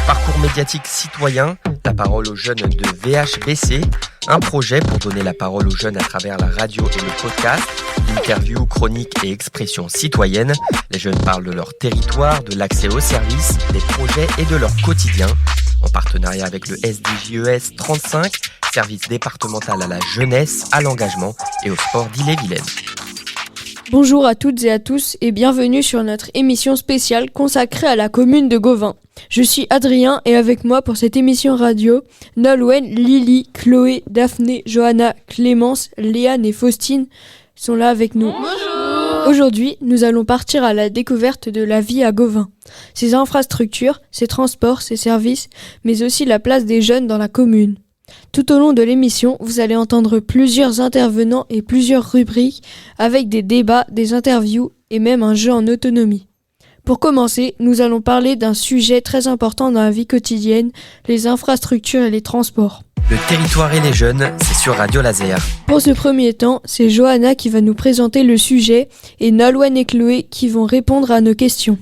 Parcours médiatique citoyen, la parole aux jeunes de VHBC, un projet pour donner la parole aux jeunes à travers la radio et le podcast, interviews, chroniques et expressions citoyennes. Les jeunes parlent de leur territoire, de l'accès aux services, des projets et de leur quotidien. En partenariat avec le SDJES 35, service départemental à la jeunesse, à l'engagement et au sport d'Ille-et-Vilaine. Bonjour à toutes et à tous et bienvenue sur notre émission spéciale consacrée à la commune de Gauvin. Je suis Adrien et avec moi pour cette émission radio, Nolwenn, Lily, Chloé, Daphné, Johanna, Clémence, Léane et Faustine sont là avec nous. Bonjour. Aujourd'hui, nous allons partir à la découverte de la vie à Gauvin, ses infrastructures, ses transports, ses services, mais aussi la place des jeunes dans la commune. Tout au long de l'émission, vous allez entendre plusieurs intervenants et plusieurs rubriques avec des débats, des interviews et même un jeu en autonomie. Pour commencer, nous allons parler d'un sujet très important dans la vie quotidienne, les infrastructures et les transports. Le territoire et les jeunes, c'est sur Radio Laser. Pour ce premier temps, c'est Johanna qui va nous présenter le sujet et Nolwenn et Chloé qui vont répondre à nos questions.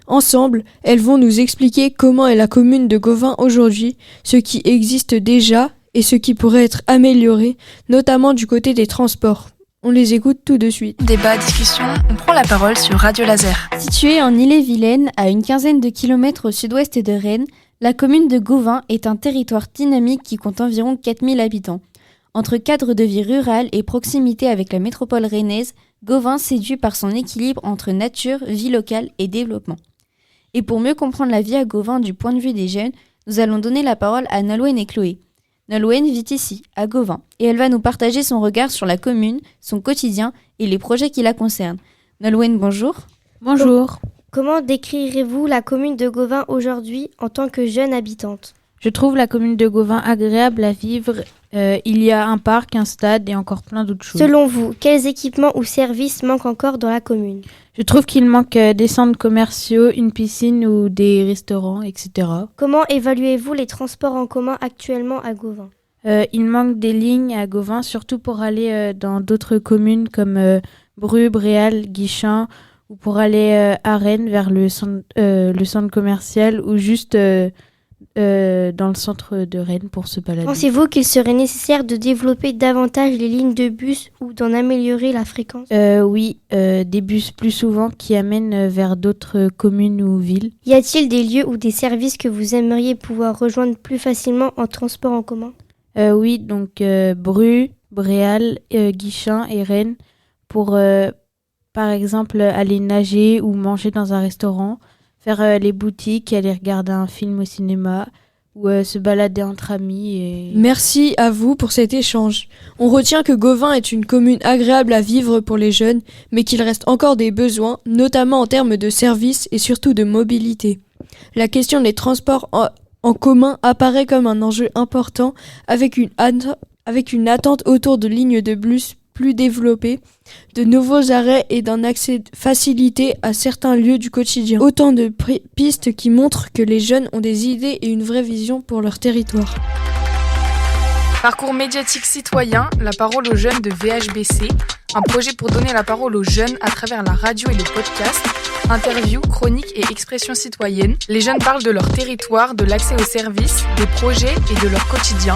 Ensemble, elles vont nous expliquer comment est la commune de Gauvin aujourd'hui, ce qui existe déjà et ce qui pourrait être amélioré, notamment du côté des transports. On les écoute tout de suite. Débat, discussion, on prend la parole sur Radio Laser. Située en Ille-et-Vilaine, à une quinzaine de kilomètres au sud-ouest de Rennes, la commune de Gauvin est un territoire dynamique qui compte environ 4000 habitants. Entre cadre de vie rural et proximité avec la métropole rennaise, Gauvin séduit par son équilibre entre nature, vie locale et développement. Et pour mieux comprendre la vie à Gauvin du point de vue des jeunes, nous allons donner la parole à Nolwenn et Chloé. Nolwenn vit ici, à Gauvin, et elle va nous partager son regard sur la commune, son quotidien et les projets qui la concernent. Nolwenn, bonjour. Bonjour. Comment décrirez-vous la commune de Gauvin aujourd'hui en tant que jeune habitante ? Je trouve la commune de Gauvin agréable à vivre. Il y a un parc, un stade et encore plein d'autres choses. Selon vous, quels équipements ou services manquent encore dans la commune ? Je trouve qu'il manque des centres commerciaux, une piscine ou des restaurants, etc. Comment évaluez-vous les transports en commun actuellement à Gauvin ? Il manque des lignes à Gauvin, surtout pour aller dans d'autres communes comme Bru, Bréal, Guichen, ou pour aller à Rennes vers le centre commercial ou juste dans le centre de Rennes pour se balader. Pensez-vous qu'il serait nécessaire de développer davantage les lignes de bus ou d'en améliorer la fréquence ? Oui, des bus plus souvent qui amènent vers d'autres communes ou villes. Y a-t-il des lieux ou des services que vous aimeriez pouvoir rejoindre plus facilement en transport en commun ? Oui, donc Bru, Bréal, Guichen et Rennes pour par exemple aller nager ou manger dans un restaurant, faire les boutiques, aller regarder un film au cinéma ou se balader entre amis. Merci à vous pour cet échange. On retient que Gauvin est une commune agréable à vivre pour les jeunes, mais qu'il reste encore des besoins, notamment en termes de services et surtout de mobilité. La question des transports en commun apparaît comme un enjeu important avec une attente autour de lignes de bus plus développées, de nouveaux arrêts et d'un accès facilité à certains lieux du quotidien. Autant de pistes qui montrent que les jeunes ont des idées et une vraie vision pour leur territoire. Parcours médiatique citoyen, la parole aux jeunes de VHBC, un projet pour donner la parole aux jeunes à travers la radio et le podcast, interviews, chroniques et expressions citoyennes. Les jeunes parlent de leur territoire, de l'accès aux services, des projets et de leur quotidien,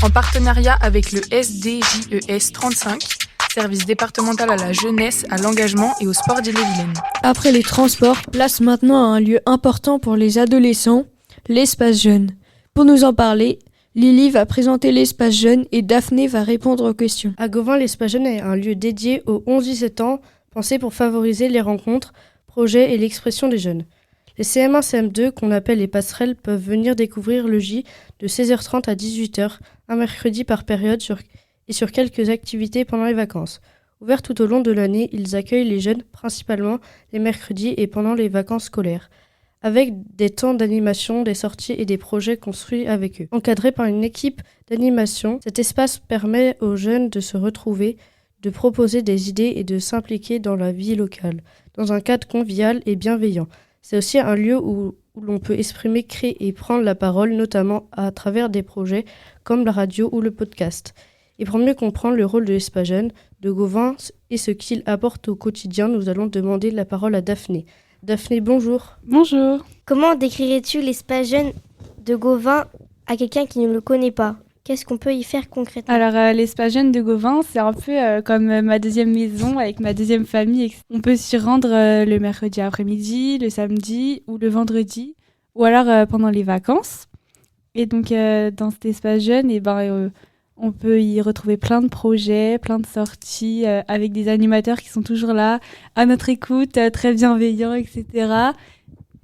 en partenariat avec le SDJES 35, service départemental à la jeunesse, à l'engagement et au sport d'Ille-et-Vilaine. Après les transports, place maintenant à un lieu important pour les adolescents, l'espace jeune. Pour nous en parler, Lily va présenter l'espace jeune et Daphné va répondre aux questions. À Gauvin, l'espace jeune est un lieu dédié aux 11-17 ans, pensé pour favoriser les rencontres, projets et l'expression des jeunes. Les CM1, CM2, qu'on appelle les passerelles, peuvent venir découvrir le J de 16h30 à 18h, un mercredi par période et sur quelques activités pendant les vacances. Ouverts tout au long de l'année, ils accueillent les jeunes, principalement les mercredis et pendant les vacances scolaires, avec des temps d'animation, des sorties et des projets construits avec eux. Encadré par une équipe d'animation, cet espace permet aux jeunes de se retrouver, de proposer des idées et de s'impliquer dans la vie locale, dans un cadre convivial et bienveillant. C'est aussi un lieu où l'on peut exprimer, créer et prendre la parole, notamment à travers des projets comme la radio ou le podcast. Et pour mieux comprendre le rôle de l'espace jeune de Gauvin et ce qu'il apporte au quotidien, nous allons demander la parole à Daphné. Daphné, bonjour. Bonjour. Comment décrirais-tu l'espace jeune de Gauvin à quelqu'un qui ne le connaît pas? Qu'est-ce qu'on peut y faire concrètement? Alors, l'espace jeune de Gauvin, c'est un peu comme ma deuxième maison avec ma deuxième famille. On peut s'y rendre le mercredi après-midi, le samedi ou le vendredi, ou alors pendant les vacances. Et donc, dans cet espace jeune, on peut y retrouver plein de projets, plein de sorties avec des animateurs qui sont toujours là, à notre écoute, très bienveillants, etc.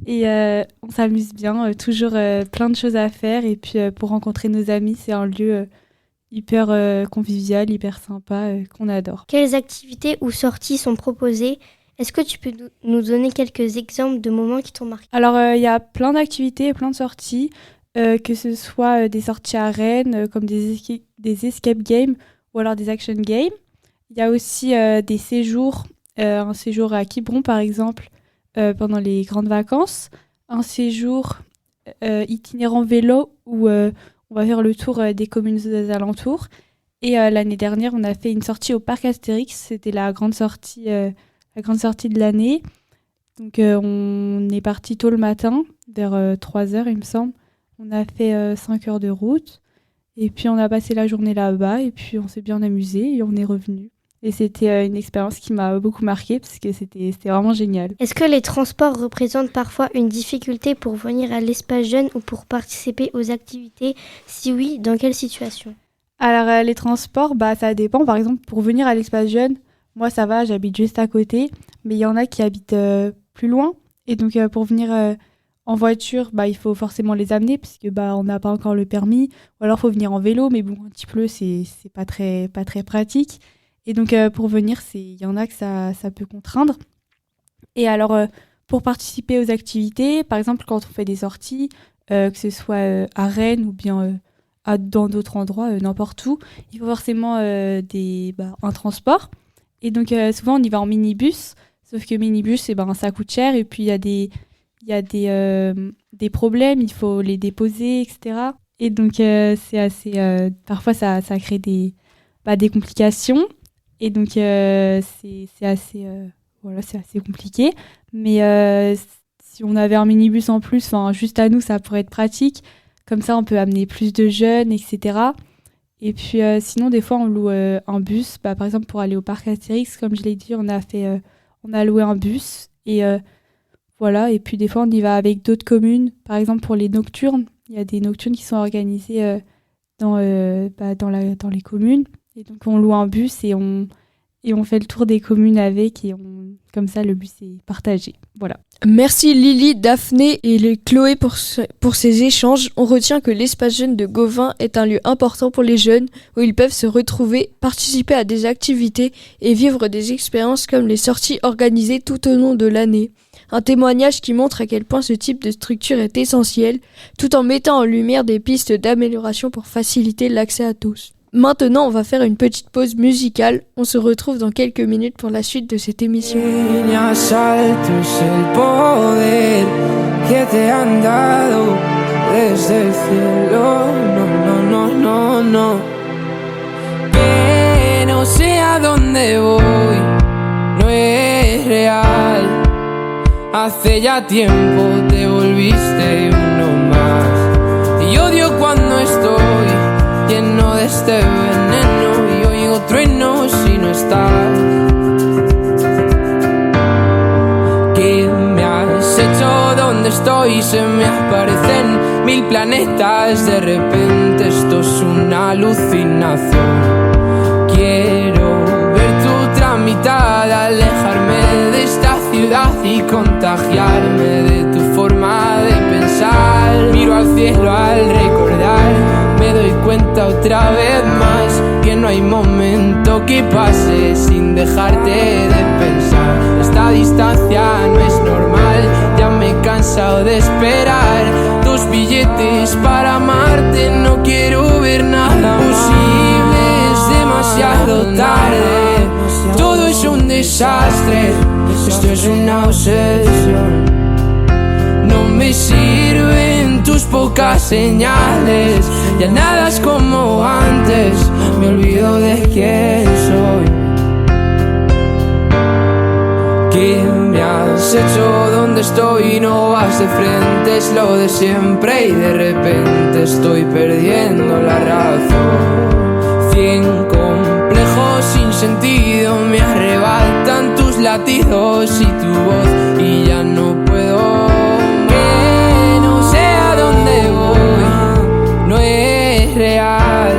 Et on s'amuse bien, toujours plein de choses à faire. Et puis pour rencontrer nos amis, c'est un lieu hyper convivial, hyper sympa, qu'on adore. Quelles activités ou sorties sont proposées? Est-ce que tu peux nous donner quelques exemples de moments qui t'ont marqué? Alors il y a plein d'activités et plein de sorties, que ce soit des sorties à Rennes, comme des escape games ou alors des action games. Il y a aussi des séjours, un séjour à Quiberon par exemple, pendant les grandes vacances, un séjour itinérant vélo où on va faire le tour des communes des alentours. Et l'année dernière, on a fait une sortie au parc Astérix. C'était la grande sortie de l'année. Donc on est parti tôt le matin, vers 3h il me semble. On a fait 5 heures de route. Et puis on a passé la journée là-bas et puis on s'est bien amusé et on est revenu. Et c'était une expérience qui m'a beaucoup marquée parce que c'était vraiment génial. Est-ce que les transports représentent parfois une difficulté pour venir à l'espace jeune ou pour participer aux activités? Si oui, dans quelle situation? Alors les transports, ça dépend. Par exemple, pour venir à l'espace jeune, moi ça va, j'habite juste à côté. Mais il y en a qui habitent plus loin. Et donc pour venir en voiture, il faut forcément les amener parce que on n'a pas encore le permis. Ou alors il faut venir en vélo, mais bon, un petit peu, c'est pas très pratique. Et donc, pour venir, il y en a que ça peut contraindre. Et alors, pour participer aux activités, par exemple, quand on fait des sorties, que ce soit à Rennes ou bien dans d'autres endroits, n'importe où, il faut forcément un transport. Et donc, souvent, on y va en minibus. Sauf que minibus, ça coûte cher. Et puis, il y a des problèmes, il faut les déposer, etc. Et donc, c'est assez... parfois, ça crée des complications. Et donc, c'est assez compliqué. Mais si on avait un minibus en plus, juste à nous, ça pourrait être pratique. Comme ça, on peut amener plus de jeunes, etc. Et puis, sinon, des fois, on loue un bus. Par exemple, pour aller au parc Astérix, comme je l'ai dit, on a loué un bus. Et voilà. Et puis, des fois, on y va avec d'autres communes. Par exemple, pour les nocturnes, il y a des nocturnes qui sont organisées dans les communes. Et donc, on loue un bus et on fait le tour des communes avec. Et comme ça, le bus est partagé. Voilà. Merci Lily, Daphné et Chloé pour ces échanges. On retient que l'espace jeune de Gauvin est un lieu important pour les jeunes où ils peuvent se retrouver, participer à des activités et vivre des expériences comme les sorties organisées tout au long de l'année. Un témoignage qui montre à quel point ce type de structure est essentiel, tout en mettant en lumière des pistes d'amélioration pour faciliter l'accès à tous. Maintenant, on va faire une petite pause musicale. On se retrouve dans quelques minutes pour la suite de cette émission. Asaltos el poder que te han dado desde el cielo. No. Que no sé a dónde voy, no es real. Hace ya tiempo te volviste uno más. Y odio cuando estoy lleno de este veneno y oigo truenos si no estás. ¿Qué me has hecho? ¿Dónde estoy? Se me aparecen 1000 planetas. De repente esto es una alucinación. Quiero ver tu tramitada, alejarme de esta ciudad y contagiarme de tu forma de pensar. Miro al cielo al recordar. Me doy cuenta otra vez más que no hay momento que pase sin dejarte de pensar. Esta distancia no es normal, ya me he cansado de esperar tus billetes para amarte. No quiero ver nada posible, es demasiado tarde. Todo es un desastre, esto es una obsesión. No me sirven tus pocas señales, ya nada es como antes, me olvido de quién soy. ¿Qué me has has hecho donde estoy y no vas de frente, es lo de siempre y de repente estoy perdiendo la razón. 100 complejos sin sentido me arrebatan tus latidos y tu voz y ya no puedo. Que no sé a dónde voy, no es real.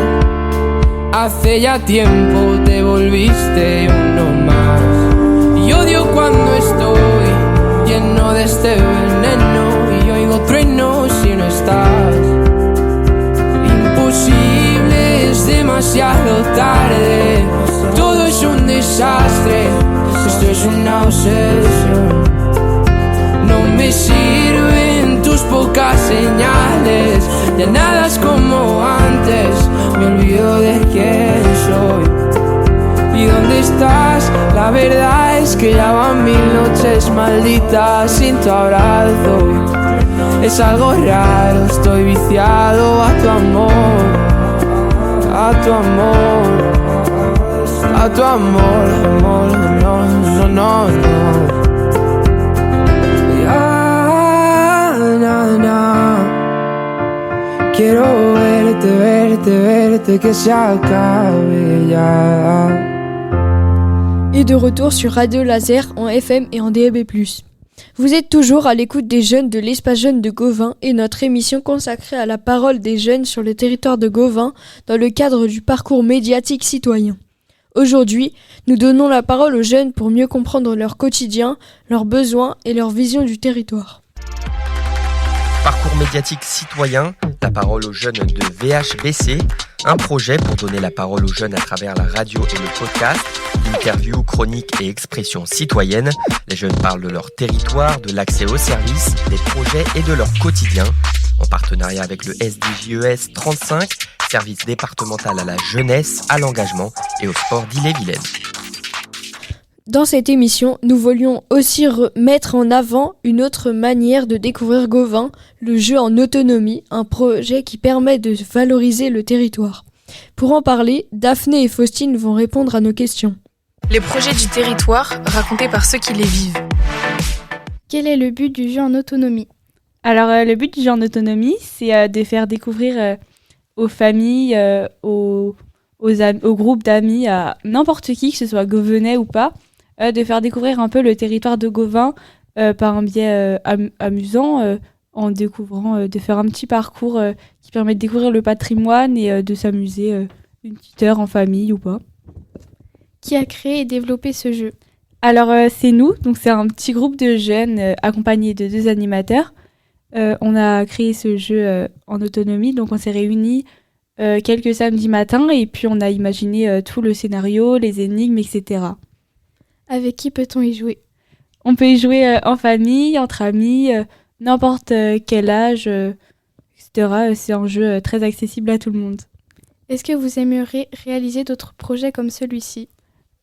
Hace ya tiempo te volviste uno más. Y odio cuando estoy lleno de este veneno y oigo truenos si no estás. Imposible, es demasiado tarde. Todo es un desastre, esto es una obsesión. No me sirven tus pocas señales, ya nada es como antes, me olvido de quién soy. ¿Y dónde estás? La verdad es que ya van 1000 noches malditas sin tu abrazo. Es algo raro, estoy viciado a tu amor, a tu amor, a tu amor, amor, no, no, no, no. Ya, na, na. Quiero verte, verte, verte, que se acabe ya. Et de retour sur Radio Laser en FM et en DAB+. Vous êtes toujours à l'écoute des jeunes de l'Espace Jeune de Gauvin et notre émission consacrée à la parole des jeunes sur le territoire de Gauvin dans le cadre du parcours médiatique citoyen. Aujourd'hui, nous donnons la parole aux jeunes pour mieux comprendre leur quotidien, leurs besoins et leur vision du territoire. Parcours médiatique citoyen, la parole aux jeunes de VHBC, un projet pour donner la parole aux jeunes à travers la radio et le podcast, interviews, chroniques et expressions citoyennes. Les jeunes parlent de leur territoire, de l'accès aux services, des projets et de leur quotidien. En partenariat avec le SDJES 35, service départemental à la jeunesse, à l'engagement et au sport d'Ille-et-Vilaine. Dans cette émission, nous voulions aussi mettre en avant une autre manière de découvrir Gauvin, le jeu en autonomie, un projet qui permet de valoriser le territoire. Pour en parler, Daphné et Faustine vont répondre à nos questions. Les projets du territoire racontés par ceux qui les vivent. Quel est le but du jeu en autonomie ? Alors, le but du jeu en autonomie, c'est de faire découvrir aux familles, aux groupes d'amis, à n'importe qui, que ce soit gauvenais ou pas, de faire découvrir un peu le territoire de Gauvin par un biais amusant, en découvrant, de faire un petit parcours qui permet de découvrir le patrimoine et de s'amuser une petite heure en famille ou pas. Qui a créé et développé ce jeu ? Alors, c'est nous, donc c'est un petit groupe de jeunes accompagnés de 2 animateurs. On a créé ce jeu en autonomie, donc on s'est réunis quelques samedis matins et puis on a imaginé tout le scénario, les énigmes, etc. Avec qui peut-on y jouer ? On peut y jouer en famille, entre amis, n'importe quel âge, etc. C'est un jeu très accessible à tout le monde. Est-ce que vous aimeriez réaliser d'autres projets comme celui-ci ?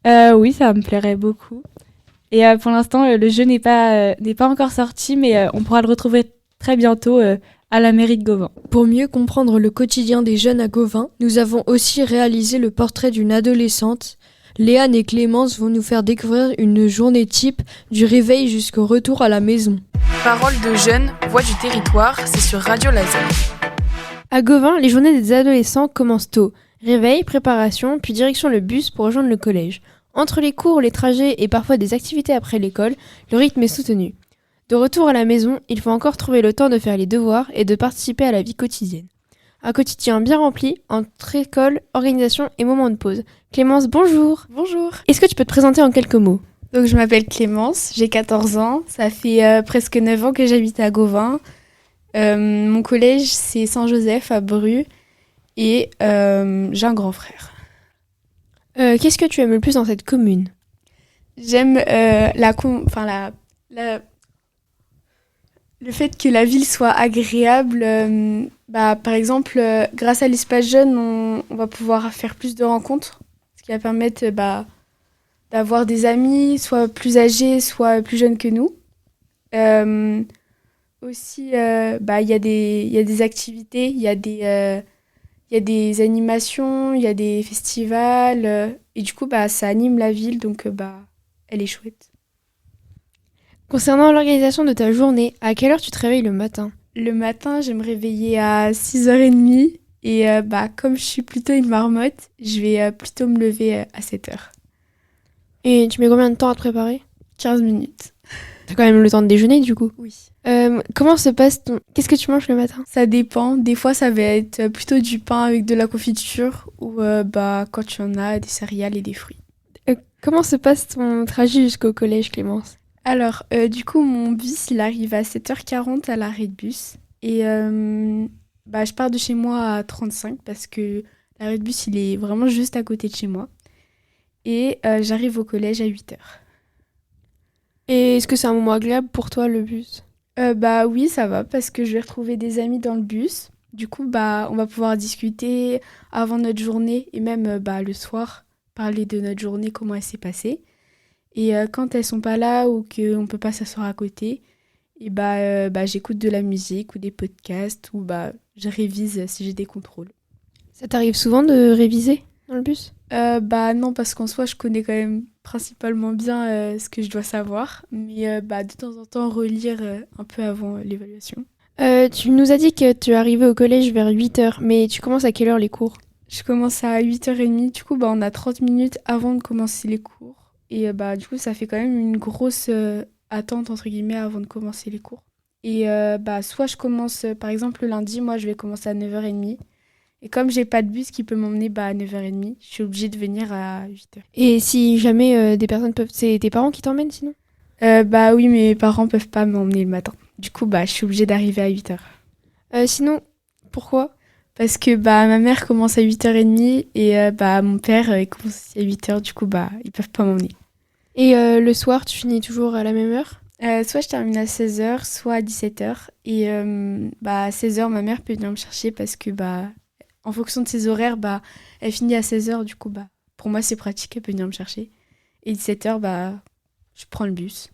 Oui, ça me plairait beaucoup. Et pour l'instant, le jeu n'est pas encore sorti, mais on pourra le retrouver très bientôt à la mairie de Gauvin. Pour mieux comprendre le quotidien des jeunes à Gauvin, nous avons aussi réalisé le portrait d'une adolescente. Léane et Clémence vont nous faire découvrir une journée type du réveil jusqu'au retour à la maison. Parole de jeunes, voix du territoire, c'est sur Radio Laser. À Gauvin, les journées des adolescents commencent tôt. Réveil, préparation, puis direction le bus pour rejoindre le collège. Entre les cours, les trajets et parfois des activités après l'école, le rythme est soutenu. De retour à la maison, il faut encore trouver le temps de faire les devoirs et de participer à la vie quotidienne. Un quotidien bien rempli entre école, organisation et moments de pause. Clémence, bonjour. Bonjour. Est-ce que tu peux te présenter en quelques mots ? Donc je m'appelle Clémence, j'ai 14 ans, ça fait presque 9 ans que j'habite à Gauvin. Mon collège c'est Saint-Joseph à Bru et j'ai un grand frère. Qu'est-ce que tu aimes le plus dans cette commune ? J'aime le fait que la ville soit agréable. Par exemple, grâce à l'Espace Jeune, on va pouvoir faire plus de rencontres, ce qui va permettre d'avoir des amis, soit plus âgés, soit plus jeunes que nous. Aussi, il y a des activités, il y a des animations, il y a des festivals, et du coup, ça anime la ville, donc elle est chouette. Concernant l'organisation de ta journée, à quelle heure tu te réveilles le matin? Le matin, je vais me réveiller à 6h30 et comme je suis plutôt une marmotte, je vais plutôt me lever à 7h. Et tu mets combien de temps à te préparer? 15 minutes. T'as quand même le temps de déjeuner du coup. Oui. Comment se passe Qu'est-ce que tu manges le matin? Ça dépend. Des fois, ça va être plutôt du pain avec de la confiture ou quand tu en as, des céréales et des fruits. Comment se passe ton trajet jusqu'au collège, Clémence? Alors, du coup, mon bus, il arrive à 7h40 à l'arrêt de bus. Et je pars de chez moi à 35 parce que l'arrêt de bus, il est vraiment juste à côté de chez moi. Et j'arrive au collège à 8h. Et est-ce que c'est un moment agréable pour toi, le bus? Oui, ça va parce que je vais retrouver des amis dans le bus. Du coup, on va pouvoir discuter avant notre journée et même le soir, parler de notre journée, comment elle s'est passée. Et quand elles sont pas là ou qu'on peut pas s'asseoir à côté, et j'écoute de la musique ou des podcasts ou je révise si j'ai des contrôles. Ça t'arrive souvent de réviser dans le bus? Non, parce qu'en soi, je connais quand même principalement bien ce que je dois savoir. Mais de temps en temps, relire un peu avant l'évaluation. Tu nous as dit que tu arrivais au collège vers 8h, mais tu commences à quelle heure les cours? Je commence à 8h30. Du coup, on a 30 minutes avant de commencer les cours. Et du coup, ça fait quand même une grosse attente, entre guillemets, avant de commencer les cours. Et soit je commence, par exemple, le lundi, moi, je vais commencer à 9h30. Et comme j'ai pas de bus qui peut m'emmener à 9h30, je suis obligée de venir à 8h. Et si jamais des personnes peuvent... C'est tes parents qui t'emmènent sinon? Oui, mes parents peuvent pas m'emmener le matin. Du coup, je suis obligée d'arriver à 8h. Sinon, pourquoi? Parce que ma mère commence à 8h30 et mon père il commence à 8h. Du coup, ils peuvent pas m'emmener. Et le soir, tu finis toujours à la même heure? Soit je termine à 16h, soit à 17h. Et à 16h, ma mère peut venir me chercher parce que en fonction de ses horaires, elle finit à 16h. Du coup, pour moi, c'est pratique, elle peut venir me chercher. Et 17h, je prends le bus.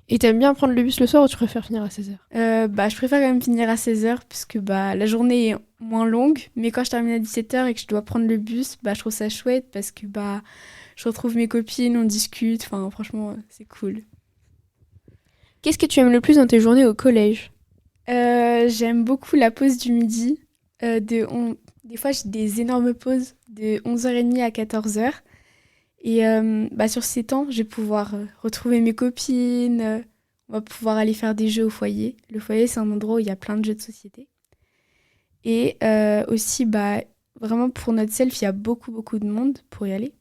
Et t'aimes bien prendre le bus le soir ou tu préfères finir à 16h? Je préfère quand même finir à 16h parce que la journée est moins longue. Mais quand je termine à 17h et que je dois prendre le bus, je trouve ça chouette parce que je retrouve mes copines, on discute. Enfin, franchement, c'est cool. Qu'est-ce que tu aimes le plus dans tes journées au collège? J'aime beaucoup la pause du midi. Des fois, j'ai des énormes pauses de 11h30 à 14h. Et sur ces temps, je vais pouvoir retrouver mes copines. On va pouvoir aller faire des jeux au foyer. Le foyer, c'est un endroit où il y a plein de jeux de société. Et aussi, vraiment pour notre self, il y a beaucoup, beaucoup de monde pour y aller.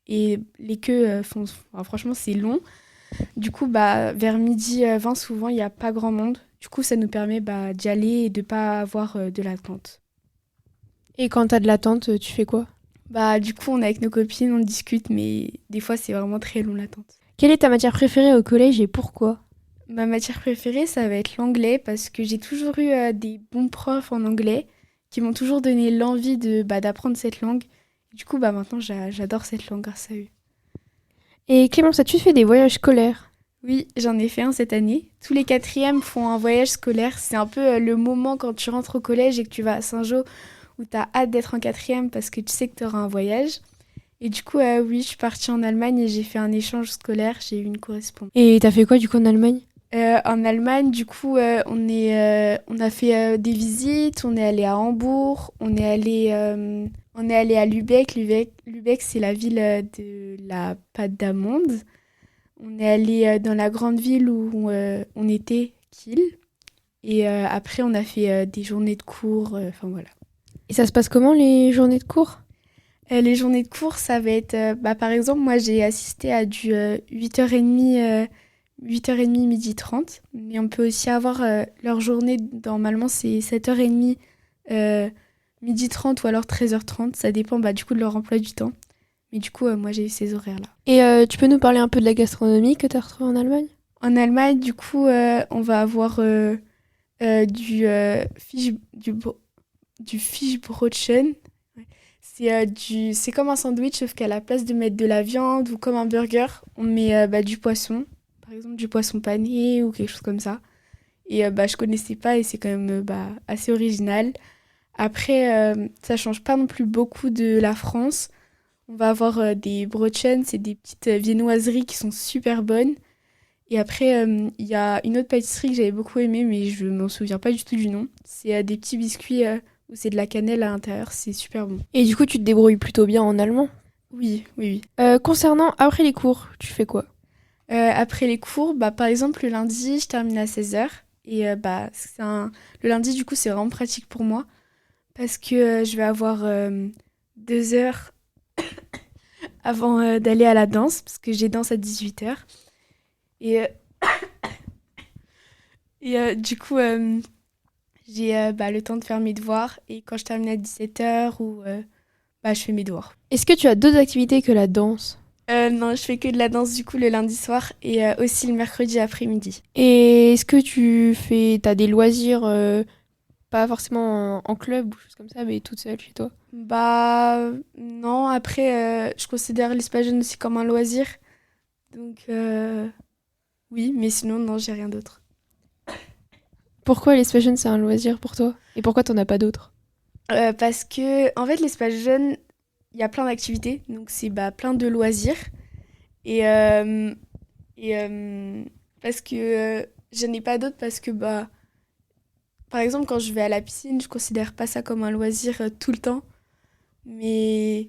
Et les queues franchement, c'est long. Du coup, vers midi 20, souvent, il n'y a pas grand monde. Du coup, ça nous permet d'y aller et de ne pas avoir de l'attente. Et quand t'as de l'attente, tu fais quoi? Du coup, on est avec nos copines, on discute, mais des fois, c'est vraiment très long l'attente. Quelle est ta matière préférée au collège et pourquoi? Ma matière préférée, ça va être l'anglais, parce que j'ai toujours eu des bons profs en anglais qui m'ont toujours donné l'envie d'apprendre cette langue. Du coup, maintenant, j'adore cette langue grâce à eux. Et Clémence, as-tu fait des voyages scolaires? Oui, j'en ai fait un cette année. Tous les 4e font un voyage scolaire. C'est un peu le moment quand tu rentres au collège et que tu vas à Saint-Jean où tu as hâte d'être en 4e parce que tu sais que tu auras un voyage. Et du coup, oui, je suis partie en Allemagne et j'ai fait un échange scolaire. J'ai eu une correspondance. Et t'as fait quoi du coup en Allemagne? En Allemagne, du coup, on a fait des visites. On est allé à Hambourg. On est allé à Lübeck. Lübeck, c'est la ville de la pâte d'amande. On est allé dans la grande ville où on était, Kiel. Et après, on a fait des journées de cours. Voilà. Et ça se passe comment les journées de cours? Les journées de cours, ça va être... par exemple, moi, j'ai assisté à du 8h30, 8h30, 12h30. Mais on peut aussi avoir leur journée, normalement, c'est 7h30, 12h30 ou alors 13h30. Ça dépend du coup de leur emploi du temps. Mais du coup, moi, j'ai eu ces horaires-là. Et tu peux nous parler un peu de la gastronomie que tu as retrouvée en Allemagne? En Allemagne, du coup, on va avoir du Fischbrötchen. C'est comme un sandwich, sauf qu'à la place de mettre de la viande ou comme un burger, on met du poisson. Par exemple, du poisson pané ou quelque chose comme ça. Et je connaissais pas et c'est quand même assez original. Après, ça change pas non plus beaucoup de la France. On va avoir des Brötchen, c'est des petites viennoiseries qui sont super bonnes. Et après, il y a une autre pâtisserie que j'avais beaucoup aimée, mais je m'en souviens pas du tout du nom. C'est des petits biscuits où c'est de la cannelle à l'intérieur, c'est super bon. Et du coup, tu te débrouilles plutôt bien en allemand. Oui. Concernant après les cours, tu fais quoi? Après les cours, par exemple, le lundi, je termine à 16h. Et le lundi, du coup, c'est vraiment pratique pour moi. Parce que je vais avoir 2 heures avant d'aller à la danse, parce que j'ai danse à 18h. Et du coup, j'ai le temps de faire mes devoirs. Et quand je termine à 17h, je fais mes devoirs. Est-ce que tu as d'autres activités que la danse? Non, je fais que de la danse du coup le lundi soir et aussi le mercredi après-midi. Et est-ce que t'as des loisirs, pas forcément en club ou choses comme ça, mais toute seule chez toi? Non, après, je considère l'espace jeune aussi comme un loisir. Donc, oui, mais sinon, non, j'ai rien d'autre. Pourquoi l'espace jeune c'est un loisir pour toi? Et pourquoi t'en as pas d'autres? Parce que, en fait, l'espace jeune, il y a plein d'activités, donc c'est plein de loisirs. Et parce que je n'ai pas d'autres, parce que, par exemple, quand je vais à la piscine, je considère pas ça comme un loisir tout le temps. Mais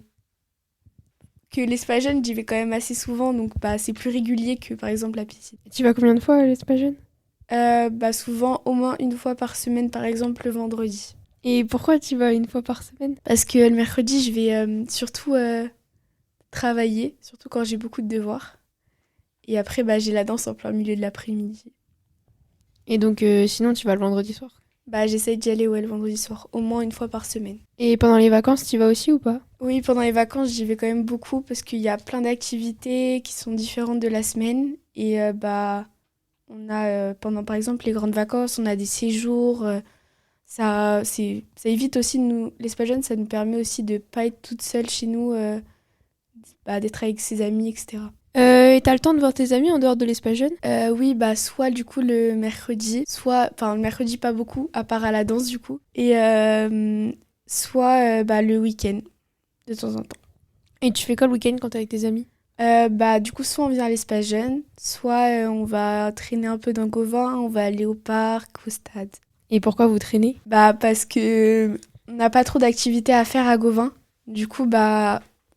que l'espace jeune, j'y vais quand même assez souvent, donc c'est plus régulier que, par exemple, la piscine. Tu vas combien de fois à l'espace jeune? Souvent, au moins une fois par semaine, par exemple, le vendredi. Et pourquoi tu vas une fois par semaine? Parce que le mercredi, je vais surtout travailler, surtout quand j'ai beaucoup de devoirs. Et après, j'ai la danse en plein milieu de l'après-midi. Et donc, sinon, tu vas le vendredi soir? J'essaye d'y aller le vendredi soir, au moins une fois par semaine. Et pendant les vacances, tu y vas aussi ou pas? Oui, pendant les vacances, j'y vais quand même beaucoup parce qu'il y a plein d'activités qui sont différentes de la semaine. Et on a, pendant par exemple les grandes vacances, on a des séjours. Ça évite aussi, l'espace jeune, ça nous permet aussi de ne pas être toute seule chez nous, d'être avec ses amis, etc. Et t'as le temps de voir tes amis en dehors de l'espace jeune? Oui, soit du coup le mercredi, le mercredi pas beaucoup, à part à la danse du coup, et soit le week-end, de temps en temps. Et tu fais quoi le week-end quand t'es avec tes amis? Du coup, soit on vient à l'espace jeune, soit on va traîner un peu dans Gauvin, on va aller au parc, au stade. Et pourquoi vous traînez? Parce que on n'a pas trop d'activités à faire à Gauvin. Du coup,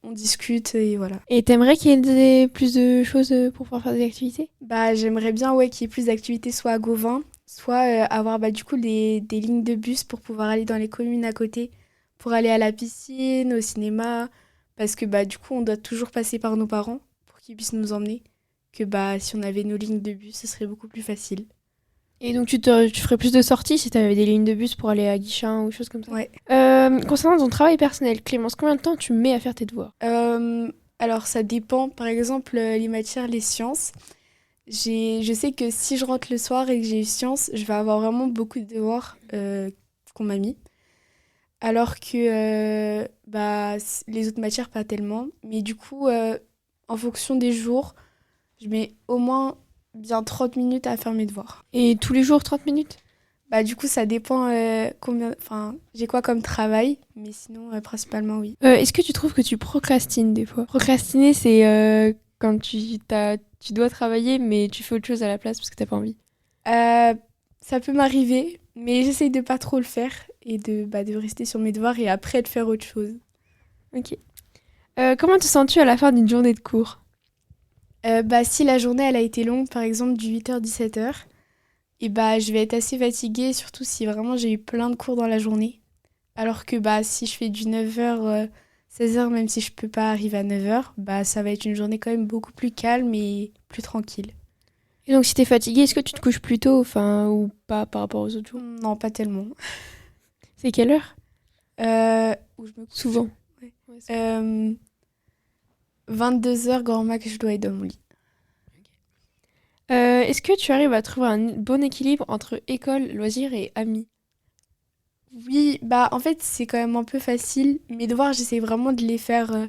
on discute et voilà. Et t'aimerais qu'il y ait plus de choses pour pouvoir faire des activités? J'aimerais bien qu'il y ait plus d'activités soit à Gauvin, soit avoir du coup des lignes de bus pour pouvoir aller dans les communes à côté, pour aller à la piscine, au cinéma. Parce que du coup, on doit toujours passer par nos parents pour qu'ils puissent nous emmener. Que si on avait nos lignes de bus, ce serait beaucoup plus facile. Et donc tu ferais plus de sorties si tu avais des lignes de bus pour aller à Guichin ou choses comme ça? Ouais. Concernant ton travail personnel, Clémence, combien de temps tu mets à faire tes devoirs? Alors ça dépend. Par exemple, les matières, les sciences. Je sais que si je rentre le soir et que j'ai eu sciences, je vais avoir vraiment beaucoup de devoirs qu'on m'a mis. Alors que les autres matières, pas tellement. Mais du coup, en fonction des jours, je mets au moins bien 30 minutes à faire mes devoirs. Et tous les jours 30 minutes? Du coup, ça dépend j'ai quoi comme travail, mais sinon, principalement, oui. Est-ce que tu trouves que tu procrastines des fois? Procrastiner, c'est quand tu dois travailler, mais tu fais autre chose à la place parce que t'as pas envie. Ça peut m'arriver, mais j'essaye de pas trop le faire et de rester sur mes devoirs et après de faire autre chose. Ok. Comment te sens-tu à la fin d'une journée de cours? Si la journée elle a été longue, par exemple du 8h-17h, et je vais être assez fatiguée, surtout si vraiment j'ai eu plein de cours dans la journée. Alors que si je fais du 9h, 16h, même si je peux pas arriver à 9h, ça va être une journée quand même beaucoup plus calme et plus tranquille. Et donc si t'es fatiguée, est-ce que tu te couches plus tôt, ou pas par rapport aux autres jours? Non, pas tellement. C'est quelle heure? Où je me couche souvent. Ouais, 22h, grand max, je dois être dans mon lit. Est-ce que tu arrives à trouver un bon équilibre entre école, loisirs et amis? Oui, en fait, c'est quand même un peu facile. Mes devoirs, j'essaie vraiment de les faire.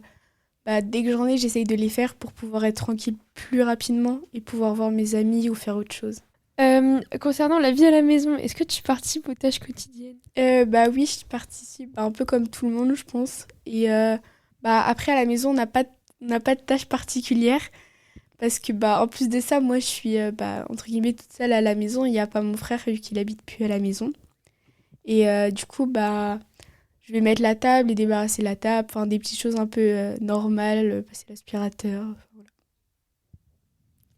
Dès que j'en ai, j'essaye de les faire pour pouvoir être tranquille plus rapidement et pouvoir voir mes amis ou faire autre chose. Concernant la vie à la maison, est-ce que tu participes aux tâches quotidiennes? Oui, je participe un peu comme tout le monde, je pense. Et après, à la maison, on n'a pas de tâches particulières. Parce que en plus de ça, moi je suis entre guillemets toute seule à la maison. Il n'y a pas mon frère vu qu'il habite plus à la maison. Et du coup je vais mettre la table et débarrasser la table, enfin des petites choses un peu normales, passer l'aspirateur. Voilà.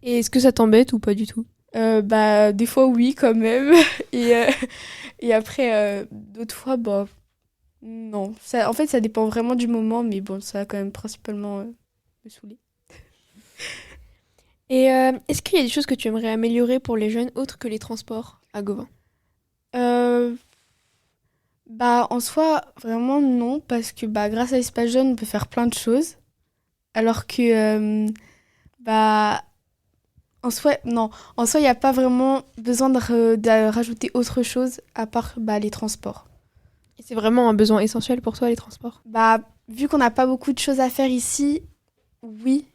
Et est-ce que ça t'embête ou pas du tout? Des fois oui quand même. Et après d'autres fois non. Ça, en fait ça dépend vraiment du moment, mais bon ça va quand même principalement me saouler. Et est-ce qu'il y a des choses que tu aimerais améliorer pour les jeunes autres que les transports à Gauvin? En soi, vraiment non, parce que grâce à l'espace jeune, on peut faire plein de choses. Alors que, en soi, non. En soi, il n'y a pas vraiment besoin de rajouter autre chose à part les transports. Et c'est vraiment un besoin essentiel pour toi, les transports? Vu qu'on n'a pas beaucoup de choses à faire ici, oui.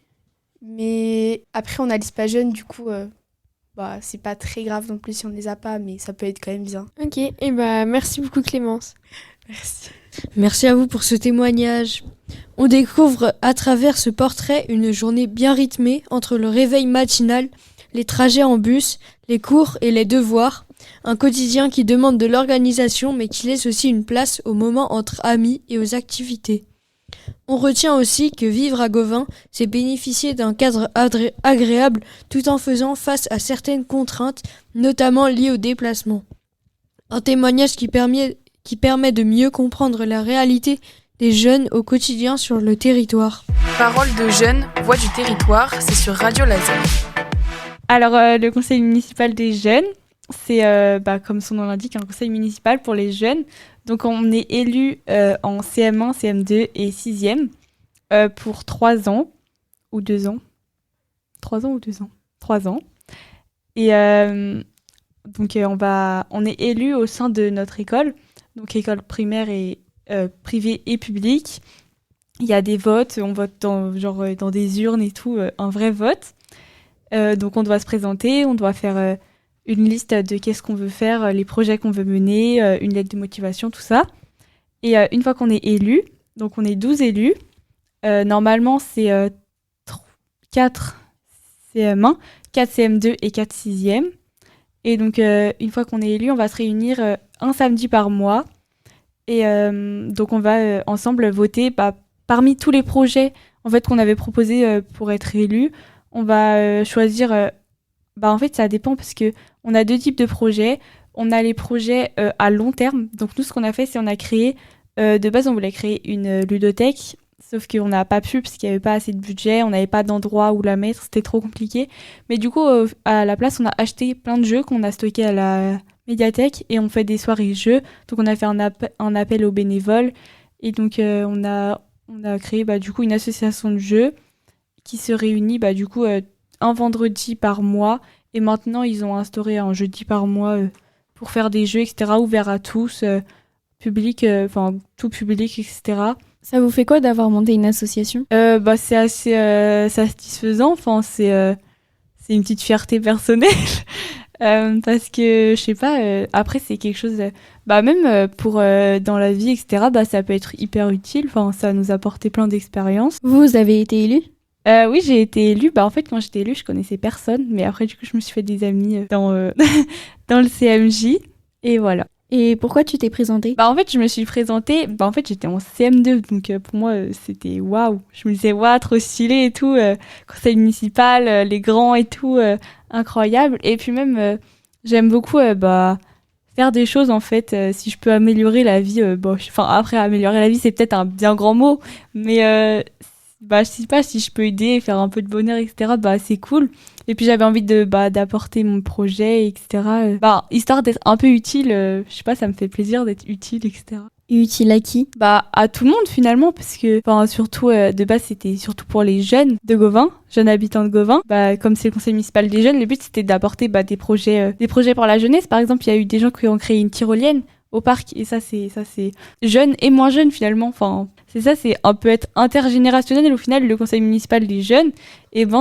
Mais après, on a l'espace jeune, du coup, c'est pas très grave non plus si on ne les a pas, mais ça peut être quand même bien. Ok, et merci beaucoup Clémence. Merci. Merci à vous pour ce témoignage. On découvre à travers ce portrait une journée bien rythmée entre le réveil matinal, les trajets en bus, les cours et les devoirs. Un quotidien qui demande de l'organisation mais qui laisse aussi une place aux moments entre amis et aux activités. On retient aussi que vivre à Gauvin, c'est bénéficier d'un cadre agréable tout en faisant face à certaines contraintes, notamment liées au déplacement. Un témoignage qui permet de mieux comprendre la réalité des jeunes au quotidien sur le territoire. Parole de jeunes, voix du territoire, c'est sur Radio Laser. Alors, le conseil municipal des jeunes, c'est, comme son nom l'indique, un conseil municipal pour les jeunes. Donc, on est élu en CM1, CM2 et 6e pour 3 ans ou 2 ans. 3 ans ou 2 ans 3 ans. Et donc, on est élu au sein de notre école, donc école primaire et privée et publique. Il y a des votes, on vote dans des urnes et tout, un vrai vote. Donc, on doit se présenter, on doit faire une liste de qu'est-ce qu'on veut faire, les projets qu'on veut mener, une lettre de motivation, tout ça. Et une fois qu'on est élu, donc on est 12 élus, normalement c'est 4 CM1, 4 CM2 et 4 6e. Et donc une fois qu'on est élu, on va se réunir un samedi par mois. Et donc on va ensemble voter parmi tous les projets en fait, qu'on avait proposés pour être élu. On va choisir... en fait, ça dépend parce qu'on a 2 types de projets. On a les projets à long terme. Donc nous, ce qu'on a fait, c'est on a créé... de base, on voulait créer une ludothèque, sauf qu'on n'a pas pu parce qu'il n'y avait pas assez de budget, on n'avait pas d'endroit où la mettre, c'était trop compliqué. Mais du coup, à la place, on a acheté plein de jeux qu'on a stockés à la médiathèque et on fait des soirées jeux. Donc on a fait un appel aux bénévoles et donc on a créé du coup une association de jeux qui se réunit du coup un vendredi par mois. Et maintenant, ils ont instauré un jeudi par mois pour faire des jeux, etc., ouverts à tous, public, tout public, etc. Ça vous fait quoi d'avoir monté une association ? C'est assez satisfaisant. C'est une petite fierté personnelle. Parce que, je sais pas, après, c'est quelque chose... même pour dans la vie, etc., ça peut être hyper utile. Ça nous a apporté plein d'expériences. Vous avez été élu ? Oui, j'ai été élue. En fait, quand j'étais élue, je connaissais personne. Mais après, du coup, je me suis fait des amis dans le CMJ. Et voilà. Et pourquoi tu t'es présentée ? En fait, je me suis présentée... en fait, j'étais en CM2. Donc, pour moi, c'était waouh. Je me disais, waouh, trop stylé et tout. Conseil municipal, les grands et tout. Incroyable. Et puis même, j'aime beaucoup faire des choses, en fait. Si je peux améliorer la vie... après, améliorer la vie, c'est peut-être un bien grand mot. Mais... je sais pas, si je peux aider, faire un peu de bonheur, etc., c'est cool. Et puis j'avais envie d'apporter mon projet, etc. Histoire d'être un peu utile, je sais pas, ça me fait plaisir d'être utile, etc. Et utile à qui ? À tout le monde finalement, parce que surtout de base c'était surtout pour les jeunes de Gauvin, jeunes habitants de Gauvin. Comme c'est le conseil municipal des jeunes, le but c'était d'apporter des projets pour la jeunesse. Par exemple, il y a eu des gens qui ont créé une tyrolienne au parc, et ça c'est jeune et moins jeune finalement. C'est un peu être intergénérationnel, et au final le conseil municipal des jeunes,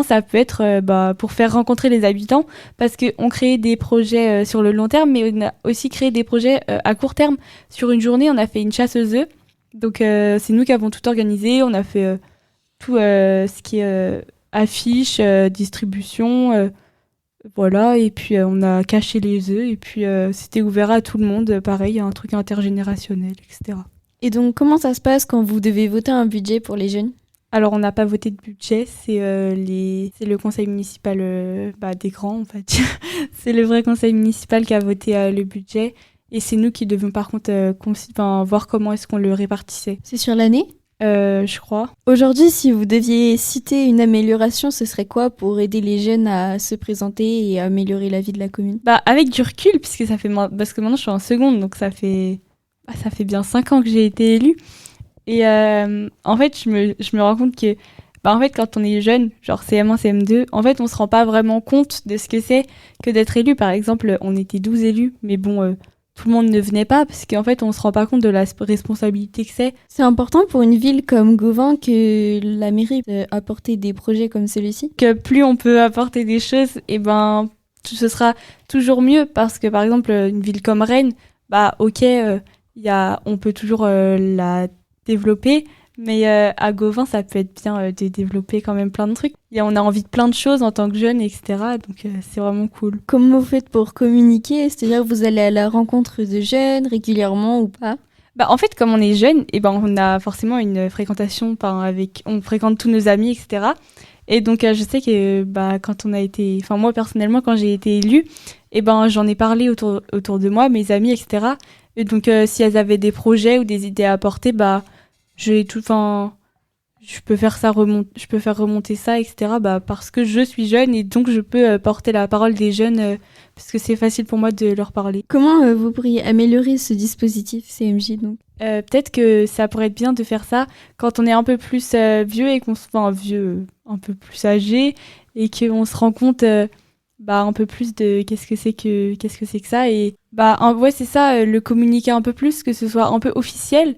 ça peut être pour faire rencontrer les habitants, parce qu'on crée des projets sur le long terme, mais on a aussi créé des projets à court terme. Sur une journée, on a fait une chasse aux œufs, donc c'est nous qui avons tout organisé, on a fait tout ce qui est affiches, distribution, voilà. Et puis on a caché les œufs et puis c'était ouvert à tout le monde, pareil, un truc intergénérationnel, etc. Et donc, comment ça se passe quand vous devez voter un budget pour les jeunes ? Alors, on n'a pas voté de budget, c'est le conseil municipal des grands, en fait. C'est le vrai conseil municipal qui a voté le budget. Et c'est nous qui devions, par contre, voir comment est-ce qu'on le répartissait. C'est sur l'année ? Je crois. Aujourd'hui, si vous deviez citer une amélioration, ce serait quoi pour aider les jeunes à se présenter et à améliorer la vie de la commune ? Avec du recul, parce que maintenant je suis en seconde, donc ça fait bien 5 ans que j'ai été élue. Et en fait, je me rends compte que en fait, quand on est jeune, genre CM1, CM2, en fait, on se rend pas vraiment compte de ce que c'est que d'être élu. Par exemple, on était 12 élus, mais bon, tout le monde ne venait pas parce qu'en fait, on se rend pas compte de la responsabilité que c'est. C'est important pour une ville comme Gauvin que la mairie apporte des projets comme celui-ci. Que plus on peut apporter des choses, ce sera toujours mieux parce que, par exemple, une ville comme Rennes, on peut toujours la développer, mais à Gauvin, ça peut être bien de développer quand même plein de trucs. On a envie de plein de choses en tant que jeune, etc. Donc c'est vraiment cool. Comment vous faites pour communiquer ? C'est-à-dire vous allez à la rencontre de jeunes régulièrement ou pas ? En fait, comme on est jeune, on a forcément une fréquentation, on fréquente tous nos amis, etc. Et donc je sais que quand on a été, moi personnellement, quand j'ai été élue, j'en ai parlé autour de moi, mes amis, etc. Et donc si elles avaient des projets ou des idées à apporter, je peux faire remonter ça, etc. Parce que je suis jeune et donc je peux porter la parole des jeunes parce que c'est facile pour moi de leur parler. Comment vous pourriez améliorer ce dispositif CMJ donc ? Peut-être que ça pourrait être bien de faire ça quand on est un peu plus vieux et un peu plus âgé et qu'on se rend compte un peu plus de qu'est-ce que c'est que ça et c'est ça, le communiquer un peu plus, que ce soit un peu officiel.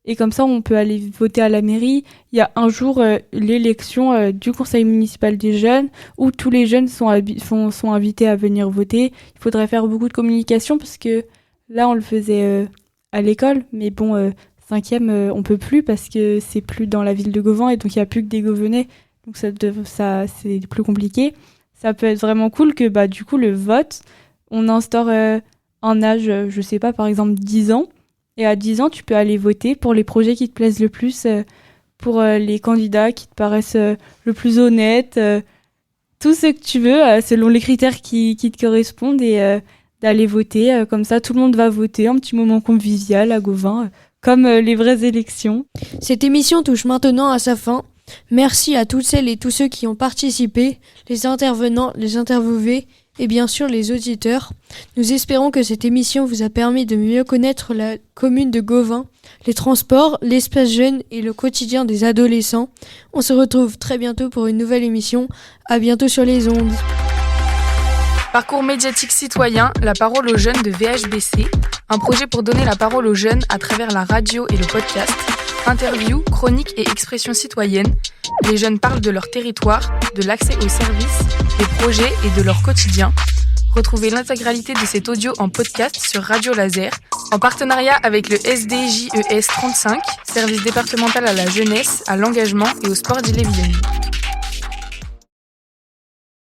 Et comme ça, on peut aller voter à la mairie. Il y a un jour l'élection du conseil municipal des jeunes où tous les jeunes sont invités à venir voter. Il faudrait faire beaucoup de communication parce que là, on le faisait à l'école. Mais bon, 5e, on peut plus parce que c'est plus dans la ville de Gauvin et donc il n'y a plus que des Gauvenais. Donc ça c'est plus compliqué. Ça peut être vraiment cool que du coup, le vote, on instaure un âge, je sais pas, par exemple 10 ans. Et à 10 ans, tu peux aller voter pour les projets qui te plaisent le plus, pour les candidats qui te paraissent le plus honnêtes, tout ce que tu veux, selon les critères qui te correspondent, et d'aller voter. Comme ça, tout le monde va voter, un petit moment convivial à Gauvin, comme les vraies élections. Cette émission touche maintenant à sa fin. Merci à toutes celles et tous ceux qui ont participé, les intervenants, les interviewés, et bien sûr les auditeurs. Nous espérons que cette émission vous a permis de mieux connaître la commune de Gauvin, les transports, l'espace jeune et le quotidien des adolescents. On se retrouve très bientôt pour une nouvelle émission. À bientôt sur les ondes. Parcours médiatique citoyen, la parole aux jeunes de VHBC, un projet pour donner la parole aux jeunes à travers la radio et le podcast. Interviews, chroniques et expressions citoyennes. Les jeunes parlent de leur territoire, de l'accès aux services, des projets et de leur quotidien. Retrouvez l'intégralité de cet audio en podcast sur Radio Laser, en partenariat avec le SDJES 35, service départemental à la jeunesse, à l'engagement et au sport d'Ille-et-Vilaine.